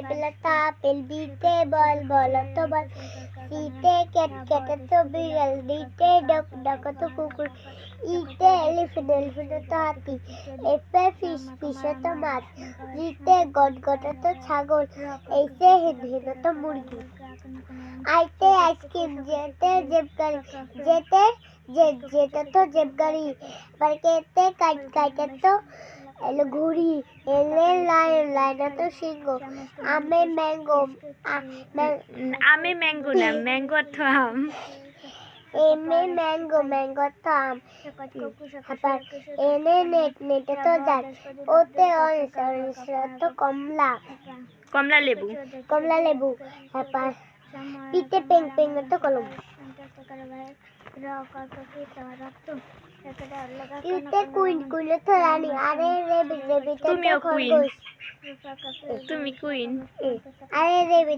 বিলতা apple বিতে বল বল তো বল সিতে কেটে তো বিড়াল ডিতে ডক ডক তো কুকুর ইতে এলিফেন্ট তো হাতি এফে ফিশে তো মাছ জিতে গট তো ছাগল এইসে হেন তো মুরগি আইতে আইসক্রিম যেতে তো জেব গাড়ি বারকেতে কাইতে তো এলো ঘুড়ি এলে লাইনে তো সিংহ আমে ম্যাঙ্গো না ম্যাঙ্গো অর্থ আম এমে ম্যাঙ্গো তো আম আবার এনে নেটে তো যায় ওতে অরেঞ্জ তো কমলা লেবু আবার পিতে পেং তো কলম ইতে কুইন তো রানী আরে রেবি তুমিও তো খরগোশ তুমি কুইন আরে রেবি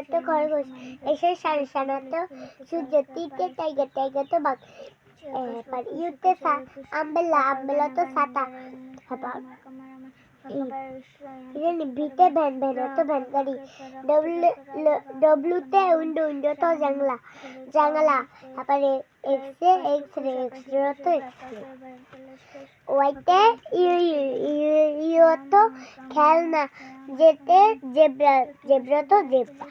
তো খরগোশ এসে সানা তো সূর্য তিতে টাইগার তো বাঘ এবার ইউতে আম্বেলা তো ছাতা আবার ভিতে ভ্যান তো ভ্যান গাড়ি ডব্লুতে উইন্ডো তো জাংলা তারপরে এক্সরে তো এক্সরে ওয়াইতে ইউ তো খেলনা যেতে জেব্রা তো জেব্রা